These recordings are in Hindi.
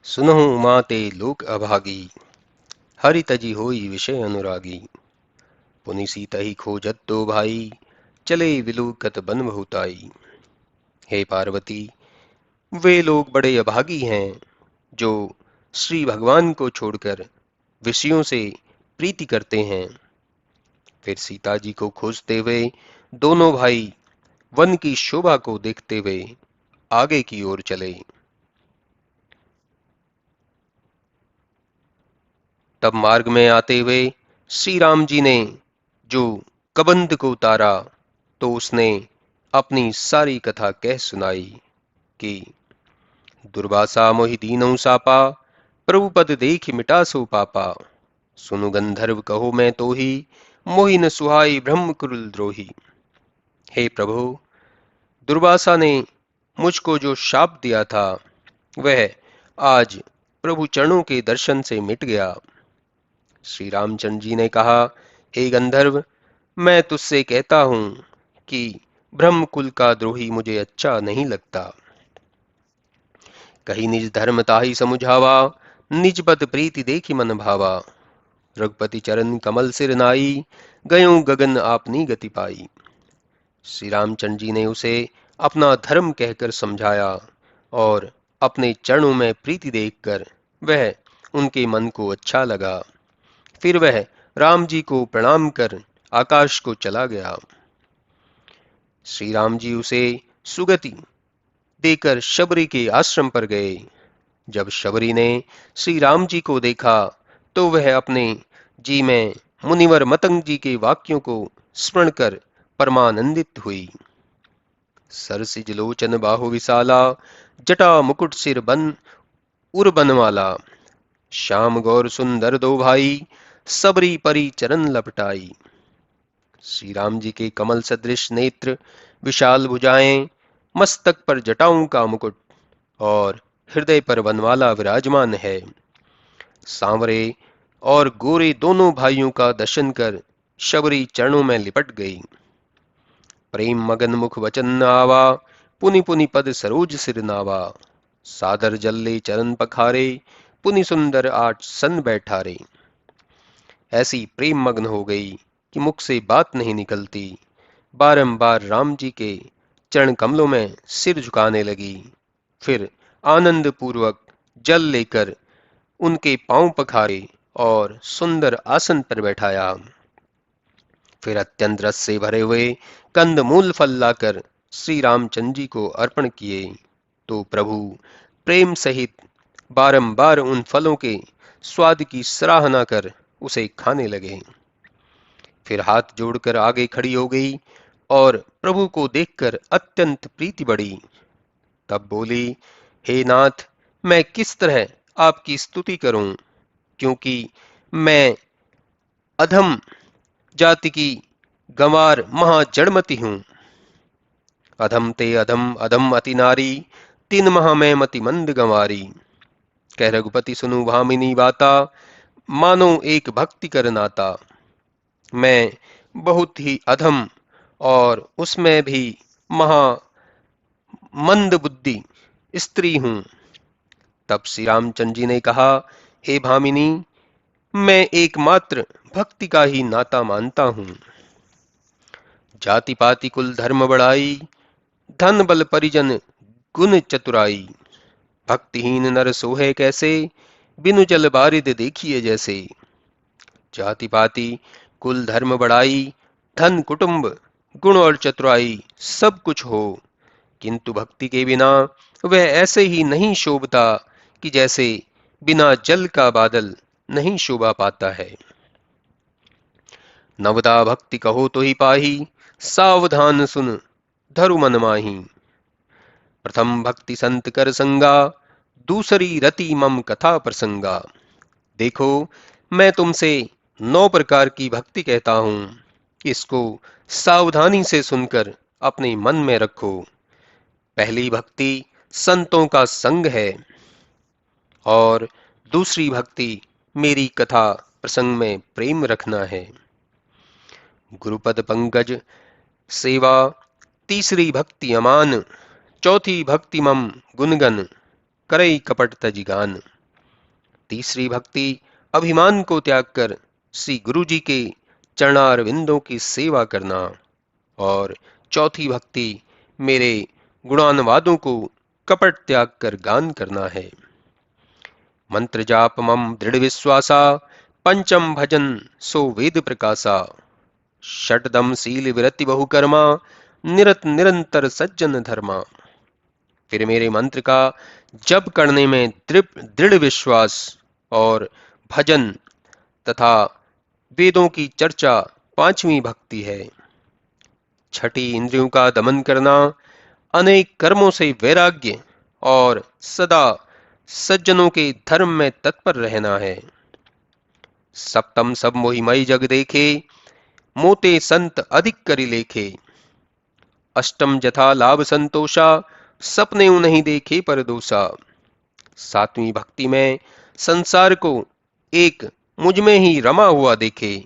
सुनहु उमाते लोक अभागी। हरि तजी होई विषय अनुरागी। पुनि सीतहि खोजत दो भाई। चले विलूकत बन बहुताई। हे पार्वती, वे लोग बड़े अभागी हैं जो श्री भगवान को छोड़कर विषयों से प्रीति करते हैं। फिर सीता जी को खोजते हुए दोनों भाई वन की शोभा को देखते हुए आगे की ओर चले। तब मार्ग में आते हुए श्री राम जी ने जो कबंध को उतारा तो उसने अपनी सारी कथा कह सुनाई कि दुर्वासा मोहि दीनौ सापा। प्रभु पद देख मिटा सो पापा। सुनु गंधर्व कहो मैं तो ही। मोहि न सुहाई ब्रह्म कुल द्रोही। हे प्रभु, दुर्वासा ने मुझको जो शाप दिया था वह आज प्रभु चरणों के दर्शन से मिट गया। श्री रामचंद्र जी ने कहा, हे गंधर्व, मैं तुझसे कहता हूं कि ब्रह्म कुल का द्रोही मुझे अच्छा नहीं लगता। कही निज धर्म ताहि समुझावा। निज पद प्रीति देखि मन भावा। रघुपति चरण कमल सिर नाई। गयों गगन आपनी गति पाई। श्री रामचंद्र जी ने उसे अपना धर्म कहकर समझाया और अपने चरणों में प्रीति देखकर वह उनके मन को अच्छा लगा। फिर वह राम जी को प्रणाम कर आकाश को चला गया। श्री राम जी उसे सुगति देकर शबरी के आश्रम पर गए। जब शबरी ने श्री राम जी को देखा तो वह अपने जी में मुनिवर मतंग जी के वाक्यों को स्मरण कर परमानंदित हुई। सरसिज लोचन बाहु विशाला। जटा मुकुट सिर बन उर बनवाला। श्याम गौर सुंदर दो भाई। सबरी परी चरण लपटाई। श्री राम जी के कमल सदृश नेत्र, विशाल भुजाएं, मस्तक पर जटाओं का मुकुट और हृदय पर वनमाला विराजमान है। सांवरे और गोरे दोनों भाइयों का दर्शन कर शबरी चरणों में लिपट गई। प्रेम मगन मुख वचन आवा। पुनि पुनि पद सरोज सिर नावा। सादर जल्ले चरण पखारे। पुनि सुंदर आठ सन बैठारे। ऐसी प्रेम मग्न हो गई कि मुख से बात नहीं निकलती। बारंबार राम जी के चरण कमलों में सिर झुकाने लगी। फिर आनंद पूर्वक जल लेकर उनके पांव पखारे और सुंदर आसन पर बैठाया। फिर अत्यंत रस से भरे हुए कंद मूल फल लाकर श्री रामचंद्र जी को अर्पण किए तो प्रभु प्रेम सहित बारंबार उन फलों के स्वाद की सराहना कर उसे खाने लगे। फिर हाथ जोड़कर आगे खड़ी हो गई और प्रभु को देखकर अत्यंत प्रीति बढ़ी। तब बोली, हे नाथ, मैं किस तरह आपकी स्तुति करूं, क्योंकि मैं अधम जाति की गंवार महाजड़मती हूं। अधम ते अधम अधम अति नारी। तीन महा मैं मति मंद गंवारी। कह रघुपति सुनु भामिनी बाता। मानो एक भक्ति कर नाता। मैं बहुत ही अधम और उसमें भी महा मंद बुद्धि स्त्री हूं। तब श्री रामचंद्र जी ने कहा, हे भामिनी, मैं एकमात्र भक्ति का ही नाता मानता हूं। जाति पाति कुल धर्म बढ़ाई। धन बल परिजन गुण चतुराई। भक्तिहीन नर सोहे कैसे। बिनु जल बारिद देखिए जैसे। जाति पाति कुल धर्म बढ़ाई। धन कुटुंब गुण और चतुराई सब कुछ हो, किंतु भक्ति के बिना वह ऐसे ही नहीं शोभता कि जैसे बिना जल का बादल नहीं शोभा पाता है। नवदा भक्ति कहो तो ही पाही। सावधान सुन धरु मन माही। प्रथम भक्ति संत कर संगा। दूसरी रति मम कथा प्रसंगा। देखो, मैं तुमसे 9 प्रकार की भक्ति कहता हूं। इसको सावधानी से सुनकर अपने मन में रखो। पहली भक्ति संतों का संग है और दूसरी भक्ति मेरी कथा प्रसंग में प्रेम रखना है। गुरुपद पंकज सेवा। तीसरी भक्ति अमान। चौथी भक्ति मम गुणगन। करई कपट तजिगान। तीसरी भक्ति अभिमान को त्याग कर श्री गुरु जी के चरणारविंदों की सेवा करना। और चौथी भक्ति मेरे गुणानुवादों को कपट त्याग कर गान करना है। मंत्र जाप मम दृढ़ विश्वासा, पंचम भजन सो वेद प्रकाशा। षटदम शील विरति बहुकर्मा, निरत निरंतर सज्जन धर्मा। फिर मेरे मंत्र का जप करने में दृढ़ विश्वास और भजन तथा वेदों की चर्चा पांचवी भक्ति है। छठी इंद्रियों का दमन करना, अनेक कर्मों से वैराग्य और सदा सज्जनों के धर्म में तत्पर रहना है। सप्तम सब मोहिमय जग देखे, मोते संत अधिक करि लेखे। अष्टम जथा लाभ संतोषा, सपने नहीं देखे पर दोषा। सातवीं भक्ति में संसार को एक मुझ में ही रमा हुआ देखे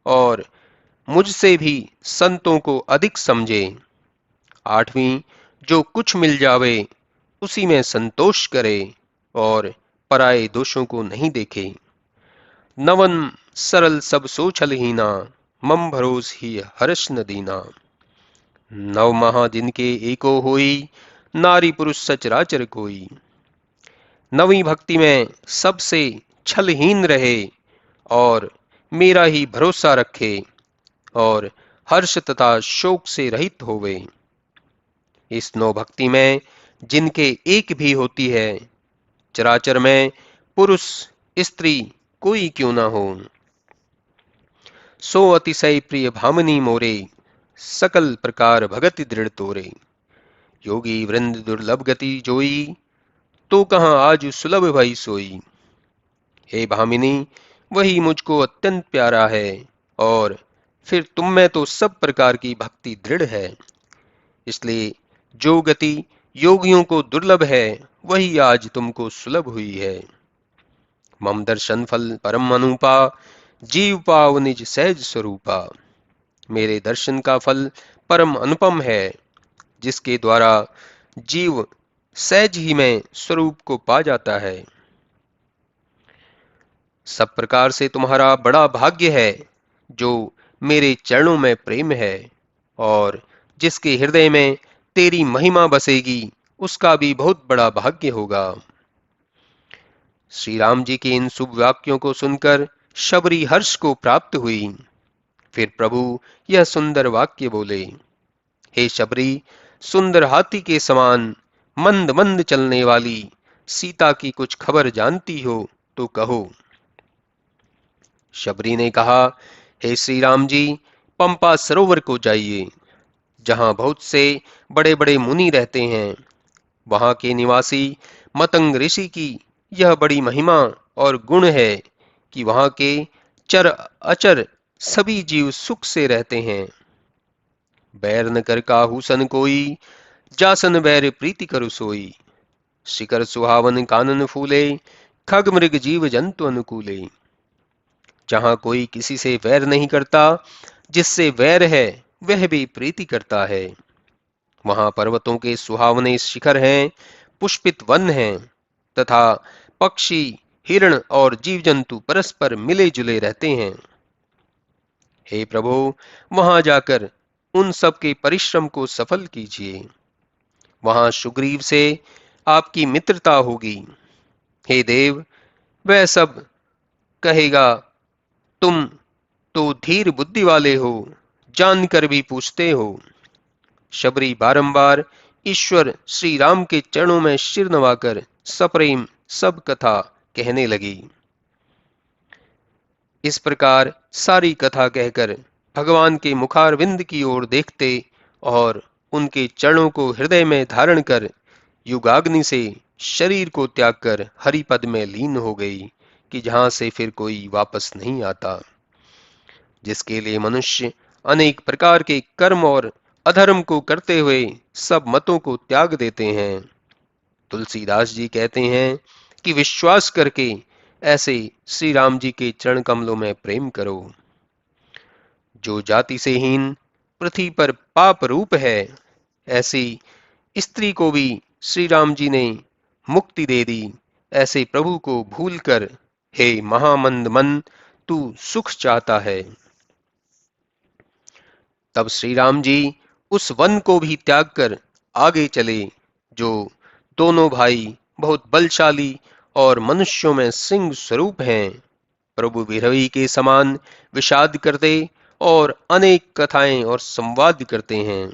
और मुझसे भी संतों को अधिक समझे। आठवीं जो कुछ मिल जावे उसी में संतोष करे और पराये दोषों को नहीं देखे। नवन सरल सब सो छलहीना, मम भरोस ही हर्ष न दीना। नव महा जिनके एको होई, नारी पुरुष सचराचर कोई। नवीं भक्ति में सबसे छलहीन रहे और मेरा ही भरोसा रखे और हर्ष तथा शोक से रहित होवे। इस नौ भक्ति में जिनके एक भी होती है, चराचर में पुरुष स्त्री कोई क्यों ना हो। सो अतिशय प्रिय भामिनी मोरे, सकल प्रकार भगति दृढ़ तोरे। योगी वृंद दुर्लभ गति जोई, तो कहाँ आज सुलभ भई सोई। हे भामिनी, वही मुझको अत्यंत प्यारा है और फिर तुम में तो सब प्रकार की भक्ति दृढ़ है। इसलिए जो गति योगियों को दुर्लभ है, वही आज तुमको सुलभ हुई है। मम दर्शन फल परम अनुपा, जीव पाव निज सहज स्वरूपा। मेरे दर्शन का फल परम अनुपम है, जिसके द्वारा जीव सहज ही में स्वरूप को पा जाता है। सब प्रकार से तुम्हारा बड़ा भाग्य है जो मेरे चरणों में प्रेम है, और जिसके हृदय में तेरी महिमा बसेगी उसका भी बहुत बड़ा भाग्य होगा। श्री राम जी के इन शुभ वाक्यों को सुनकर शबरी हर्ष को प्राप्त हुई। फिर प्रभु यह सुंदर वाक्य बोले, हे शबरी, सुंदर हाथी के समान मंद मंद चलने वाली सीता की कुछ खबर जानती हो तो कहो। शबरी ने कहा, हे श्री राम जी, पंपा सरोवर को जाइए, जहां बहुत से बड़े बड़े मुनि रहते हैं। वहां के निवासी मतंग ऋषि की यह बड़ी महिमा और गुण है कि वहां के चर अचर सभी जीव सुख से रहते हैं। बैर न कर काहू सन कोई, जासन बैर प्रीति करु सोई। शिकर सुहावन कानन फूले, खग मृग जीव जंतु अनुकूले। जहां कोई किसी से वैर नहीं करता, जिससे वैर है वह भी प्रीति करता है। वहां पर्वतों के सुहावने शिखर हैं, पुष्पित वन हैं तथा पक्षी, हिरण और जीव जंतु परस्पर मिले जुले रहते हैं। हे प्रभु, वहां जाकर उन सब के परिश्रम को सफल कीजिए। वहां सुग्रीव से आपकी मित्रता होगी। हे देव, वह सब कहेगा, तुम तो धीर बुद्धि वाले हो, जानकर भी पूछते हो। शबरी बारंबार ईश्वर श्री राम के चरणों में सिर नवाकर सप्रेम सब कथा कहने लगी। इस प्रकार सारी कथा कहकर भगवान के मुखारविंद की ओर देखते और उनके चरणों को हृदय में धारण कर युगाग्नि से शरीर को त्याग कर हरिपद में लीन हो गई कि जहां से फिर कोई वापस नहीं आता। जिसके लिए मनुष्य अनेक प्रकार के कर्म और अधर्म को करते हुए सब मतों को त्याग देते हैं। तुलसीदास जी कहते हैं कि विश्वास करके ऐसे श्री राम जी के चरण कमलों में प्रेम करो। जो जाति से हीन पृथ्वी पर पाप रूप है, ऐसी स्त्री को भी श्री राम जी ने मुक्ति दे दी ऐसे प्रभु को भूलकर हे महामंद मन तू सुख चाहता है। तब श्री राम जी उस वन को भी त्याग कर आगे चले जो दोनों भाई बहुत बलशाली और मनुष्यों में सिंह स्वरूप हैं। प्रभु विरही के समान विषाद करते और अनेक कथाएं और संवाद करते हैं।